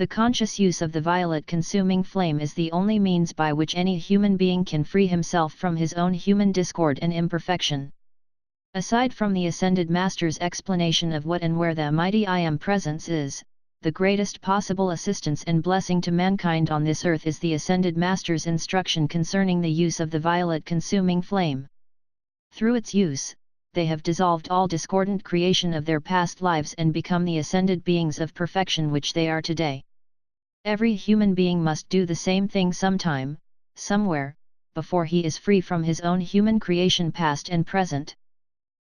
The conscious use of the violet consuming flame is the only means by which any human being can free himself from his own human discord and imperfection. Aside from the Ascended Master's explanation of what and where the mighty I Am Presence is, the greatest possible assistance and blessing to mankind on this earth is the Ascended Master's instruction concerning the use of the violet consuming flame. Through its use, they have dissolved all discordant creation of their past lives and become the ascended beings of perfection which they are today. Every human being must do the same thing sometime, somewhere, before he is free from his own human creation past and present.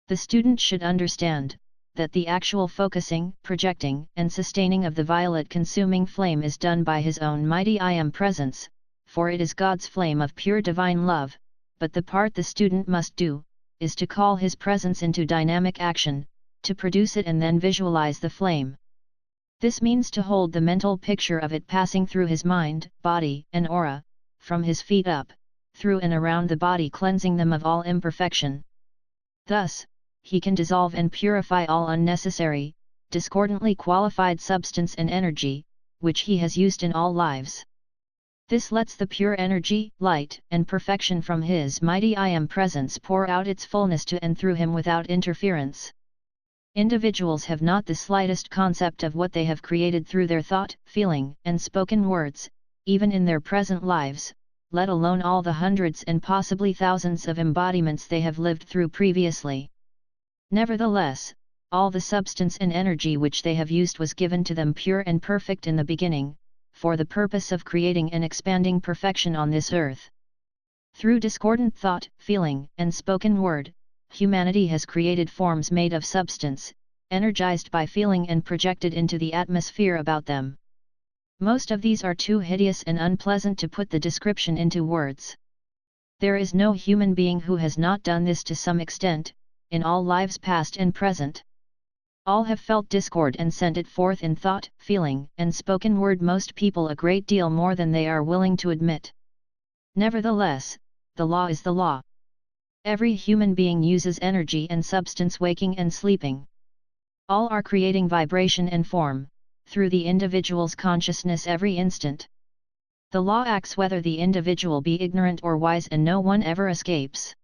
The student should understand that the actual focusing, projecting, and sustaining of the violet consuming flame is done by his own mighty I Am Presence, for it is God's flame of pure divine love, but the part the student must do, is to call his presence into dynamic action, to produce it and then visualize the flame. This means to hold the mental picture of it passing through his mind, body, and aura, from his feet up, through and around the body, cleansing them of all imperfection. Thus, he can dissolve and purify all unnecessary, discordantly qualified substance and energy, which he has used in all lives. This lets the pure energy, light, and perfection from his mighty I Am Presence pour out its fullness to and through him without interference. Individuals have not the slightest concept of what they have created through their thought, feeling, and spoken words, even in their present lives, let alone all the hundreds and possibly thousands of embodiments they have lived through previously. Nevertheless, all the substance and energy which they have used was given to them pure and perfect in the beginning, for the purpose of creating and expanding perfection on this earth. Through discordant thought, feeling, and spoken word, humanity has created forms made of substance, energized by feeling and projected into the atmosphere about them. Most of these are too hideous and unpleasant to put the description into words. There is no human being who has not done this to some extent, in all lives past and present. All have felt discord and sent it forth in thought, feeling, and spoken word, most people a great deal more than they are willing to admit. Nevertheless, the law is the law. Every human being uses energy and substance waking and sleeping. All are creating vibration and form, through the individual's consciousness every instant. The law acts whether the individual be ignorant or wise, and no one ever escapes.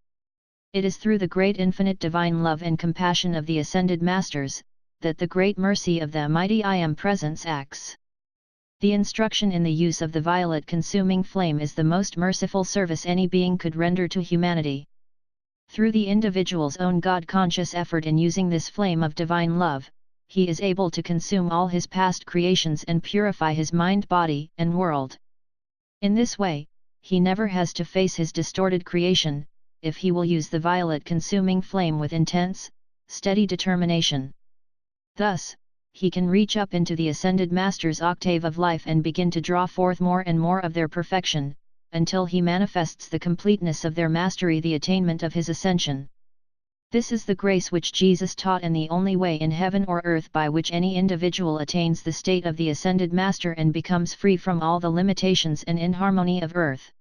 It is through the great infinite divine love and compassion of the Ascended Masters, that the great mercy of the mighty I Am Presence acts. The instruction in the use of the violet consuming flame is the most merciful service any being could render to humanity. Through the individual's own God-conscious effort in using this flame of divine love, he is able to consume all his past creations and purify his mind, body, and world. In this way, he never has to face his distorted creation, if he will use the violet consuming flame with intense, steady determination. Thus, he can reach up into the Ascended Master's octave of life and begin to draw forth more and more of their perfection, until he manifests the completeness of their mastery, the attainment of his ascension. This is the grace which Jesus taught, and the only way in heaven or earth by which any individual attains the state of the Ascended Master and becomes free from all the limitations and inharmony of earth.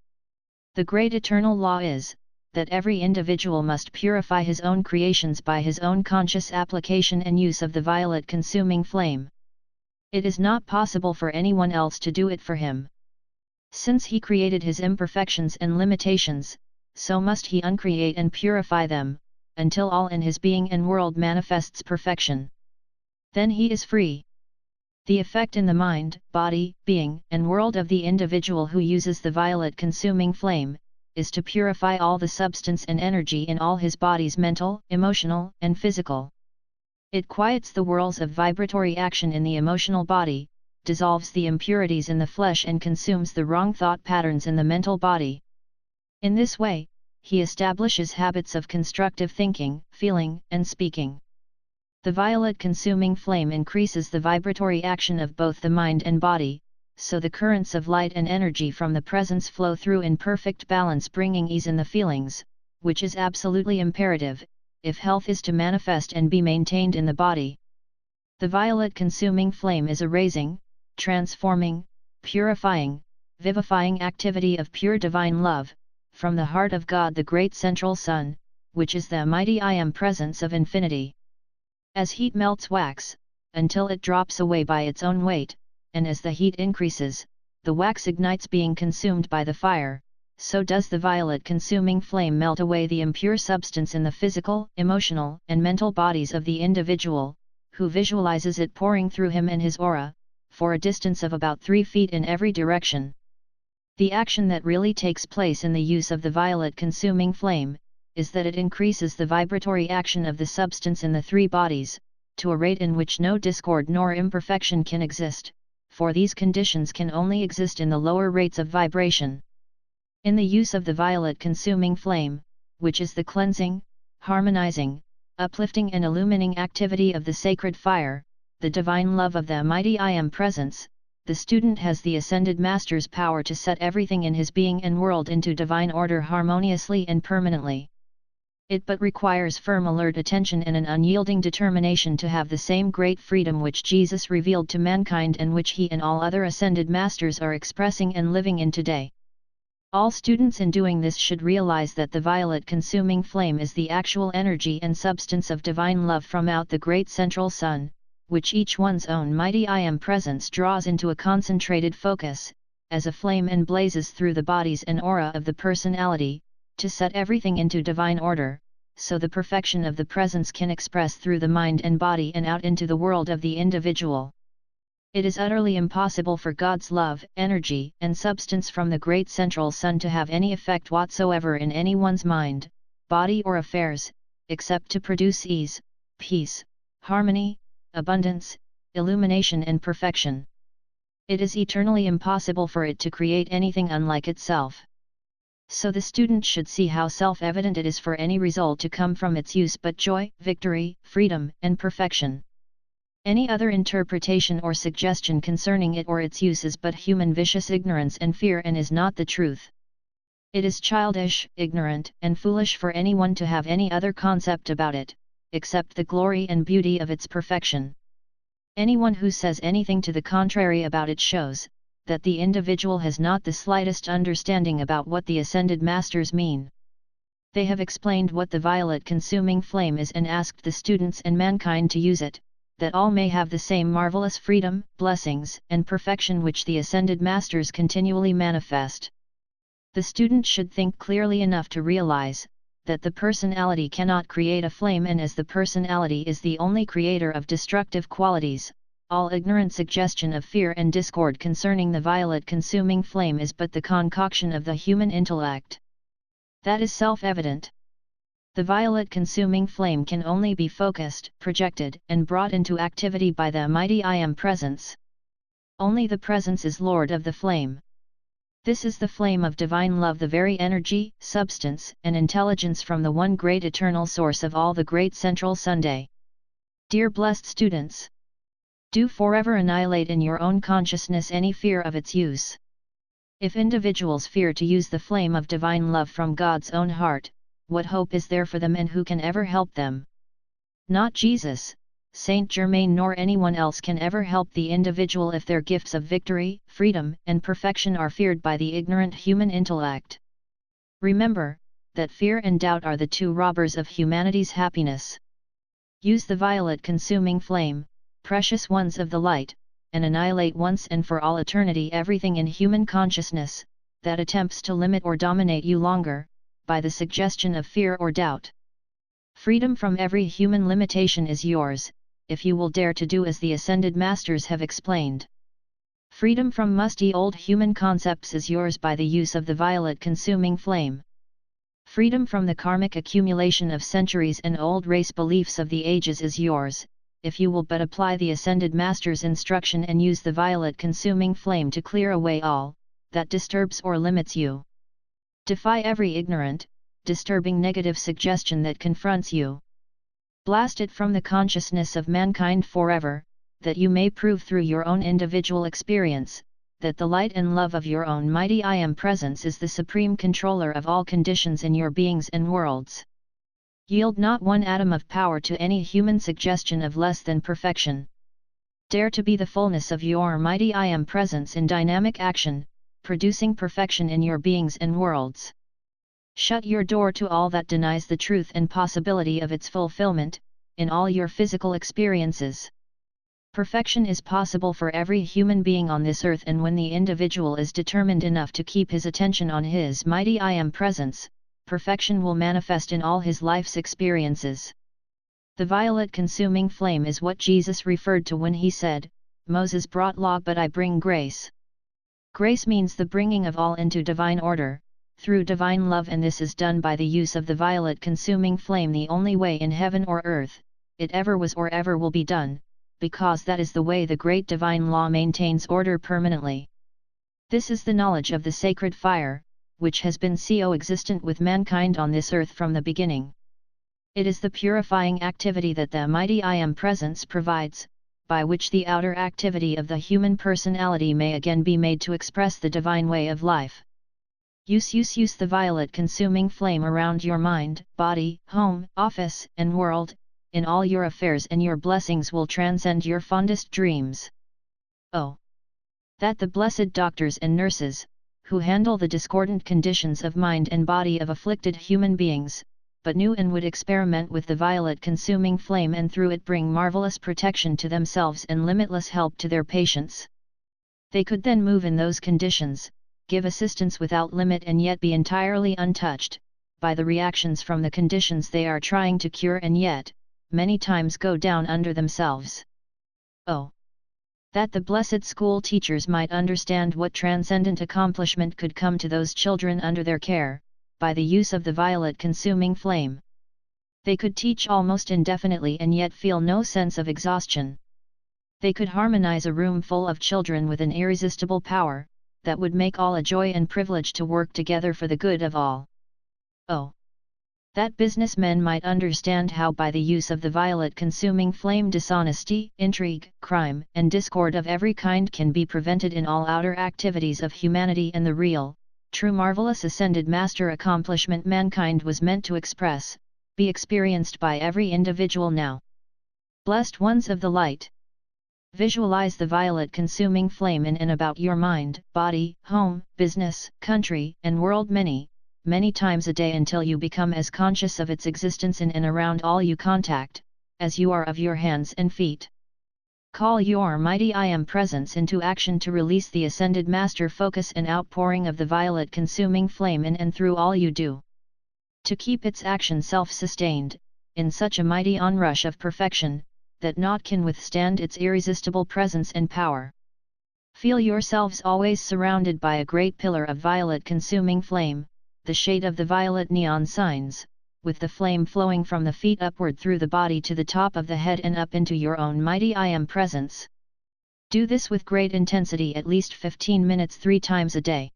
The great eternal law is, that every individual must purify his own creations by his own conscious application and use of the violet consuming flame. It is not possible for anyone else to do it for him. Since he created his imperfections and limitations, so must he uncreate and purify them, until all in his being and world manifests perfection. Then he is free. The effect in the mind, body, being, and world of the individual who uses the violet consuming flame, is to purify all the substance and energy in all his body's mental, emotional, and physical. It quiets the whirls of vibratory action in the emotional body, dissolves the impurities in the flesh, and consumes the wrong thought patterns in the mental body. In this way, he establishes habits of constructive thinking, feeling, and speaking. The violet consuming flame increases the vibratory action of both the mind and body, so the currents of light and energy from the presence flow through in perfect balance, bringing ease in the feelings, which is absolutely imperative, if health is to manifest and be maintained in the body. The violet consuming flame is a raising, transforming, purifying, vivifying activity of pure divine love, from the heart of God, the great central sun, which is the mighty I Am Presence of infinity. As heat melts wax, until it drops away by its own weight, and as the heat increases, the wax ignites being consumed by the fire, so does the violet consuming flame melt away the impure substance in the physical, emotional, and mental bodies of the individual, who visualizes it pouring through him and his aura, for a distance of about 3 feet in every direction. The action that really takes place in the use of the violet consuming flame, is that it increases the vibratory action of the substance in the 3 bodies, to a rate in which no discord nor imperfection can exist, for these conditions can only exist in the lower rates of vibration. In the use of the violet consuming flame, which is the cleansing, harmonizing, uplifting and illumining activity of the sacred fire, the divine love of the mighty I Am Presence, the student has the Ascended Master's power to set everything in his being and world into divine order harmoniously and permanently. It but requires firm alert attention and an unyielding determination to have the same great freedom which Jesus revealed to mankind and which he and all other Ascended Masters are expressing and living in today. All students in doing this should realize that the violet consuming flame is the actual energy and substance of divine love from out the great central sun, which each one's own mighty I Am Presence draws into a concentrated focus, as a flame and blazes through the bodies and aura of the personality, to set everything into divine order, so the perfection of the presence can express through the mind and body and out into the world of the individual. It is utterly impossible for God's love, energy, and substance from the great central sun to have any effect whatsoever in anyone's mind, body or affairs, except to produce ease, peace, harmony, abundance, illumination and perfection. It is eternally impossible for it to create anything unlike itself. So the student should see how self-evident it is for any result to come from its use but joy, victory, freedom, and perfection. Any other interpretation or suggestion concerning it or its use is but human vicious ignorance and fear and is not the truth. It is childish, ignorant, and foolish for anyone to have any other concept about it, except the glory and beauty of its perfection. Anyone who says anything to the contrary about it shows that the individual has not the slightest understanding about what the Ascended Masters mean. They have explained what the violet consuming flame is and asked the students and mankind to use it, that all may have the same marvelous freedom, blessings, and perfection which the Ascended Masters continually manifest. The student should think clearly enough to realize that the personality cannot create a flame, and as the personality is the only creator of destructive qualities, all ignorant suggestion of fear and discord concerning the violet consuming flame is but the concoction of the human intellect. That is self-evident. The violet consuming flame can only be focused, projected, and brought into activity by the mighty I Am Presence. Only the Presence is Lord of the flame. This is the flame of divine love, the very energy, substance, and intelligence from the one great eternal source of all the great central Sunday. Dear blessed students, do forever annihilate in your own consciousness any fear of its use. If individuals fear to use the flame of divine love from God's own heart, what hope is there for them and who can ever help them? Not Jesus, Saint Germain nor anyone else can ever help the individual if their gifts of victory, freedom, and perfection are feared by the ignorant human intellect. Remember, that fear and doubt are the 2 robbers of humanity's happiness. Use the violet consuming flame, precious ones of the light, and annihilate once and for all eternity everything in human consciousness that attempts to limit or dominate you longer, by the suggestion of fear or doubt. Freedom from every human limitation is yours, if you will dare to do as the Ascended Masters have explained. Freedom from musty old human concepts is yours by the use of the violet consuming flame. Freedom from the karmic accumulation of centuries and old race beliefs of the ages is yours, if you will but apply the Ascended Master's instruction and use the violet consuming flame to clear away all that disturbs or limits you. Defy every ignorant, disturbing negative suggestion that confronts you. Blast it from the consciousness of mankind forever, that you may prove through your own individual experience, that the light and love of your own mighty I Am Presence is the supreme controller of all conditions in your beings and worlds. Yield not one atom of power to any human suggestion of less than perfection. Dare to be the fullness of your mighty I Am Presence in dynamic action, producing perfection in your beings and worlds. Shut your door to all that denies the truth and possibility of its fulfillment, in all your physical experiences. Perfection is possible for every human being on this earth, and when the individual is determined enough to keep his attention on his mighty I Am presence, perfection will manifest in all his life's experiences. The violet consuming flame is what Jesus referred to when he said, "Moses brought law, but I bring grace." Grace means the bringing of all into divine order, through divine love, and this is done by the use of the violet consuming flame, the only way in heaven or earth it ever was or ever will be done, because that is the way the great divine law maintains order permanently. This is the knowledge of the sacred fire, which has been coexistent with mankind on this earth from the beginning. It is the purifying activity that the mighty I Am presence provides, by which the outer activity of the human personality may again be made to express the divine way of life. Use the violet consuming flame around your mind, body, home, office, and world, in all your affairs, and your blessings will transcend your fondest dreams. Oh! That the blessed doctors and nurses, who handle the discordant conditions of mind and body of afflicted human beings, but knew and would experiment with the violet consuming flame, and through it bring marvelous protection to themselves and limitless help to their patients. They could then move in those conditions, give assistance without limit, and yet be entirely untouched by the reactions from the conditions they are trying to cure, and yet, many times go down under themselves. Oh! That the blessed school teachers might understand what transcendent accomplishment could come to those children under their care, by the use of the violet consuming flame. They could teach almost indefinitely and yet feel no sense of exhaustion. They could harmonize a room full of children with an irresistible power, that would make all a joy and privilege to work together for the good of all. Oh! That businessmen might understand how by the use of the violet consuming flame dishonesty, intrigue, crime, and discord of every kind can be prevented in all outer activities of humanity, and the real, true marvelous ascended master accomplishment mankind was meant to express, be experienced by every individual now. Blessed ones of the light! Visualize the violet consuming flame in and about your mind, body, home, business, country, and world many times a day, until you become as conscious of its existence in and around all you contact, as you are of your hands and feet. Call your mighty I Am presence into action to release the ascended master focus and outpouring of the violet consuming flame in and through all you do. To keep its action self-sustained, in such a mighty onrush of perfection, that naught can withstand its irresistible presence and power. Feel yourselves always surrounded by a great pillar of violet consuming flame, the shade of the violet neon signs, with the flame flowing from the feet upward through the body to the top of the head and up into your own mighty I Am presence. Do this with great intensity at least 15 minutes 3 times a day.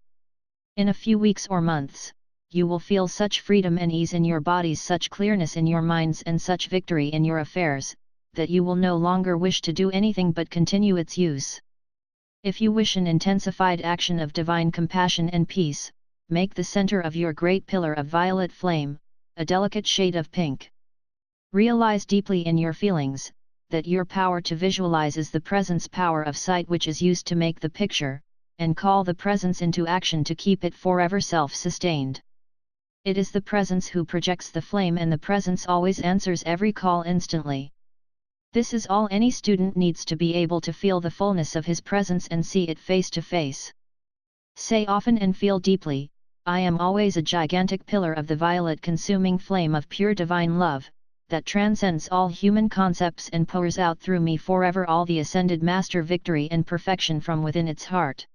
In a few weeks or months, you will feel such freedom and ease in your bodies, such clearness in your minds, and such victory in your affairs, that you will no longer wish to do anything but continue its use. If you wish an intensified action of divine compassion and peace, make the center of your great pillar of violet flame, a delicate shade of pink. Realize deeply in your feelings, that your power to visualize is the presence power of sight which is used to make the picture, and call the presence into action to keep it forever self-sustained. It is the presence who projects the flame, and the presence always answers every call instantly. This is all any student needs to be able to feel the fullness of his presence and see it face to face. Say often and feel deeply, I am always a gigantic pillar of the violet consuming flame of pure divine love, that transcends all human concepts and pours out through me forever all the ascended master victory and perfection from within its heart.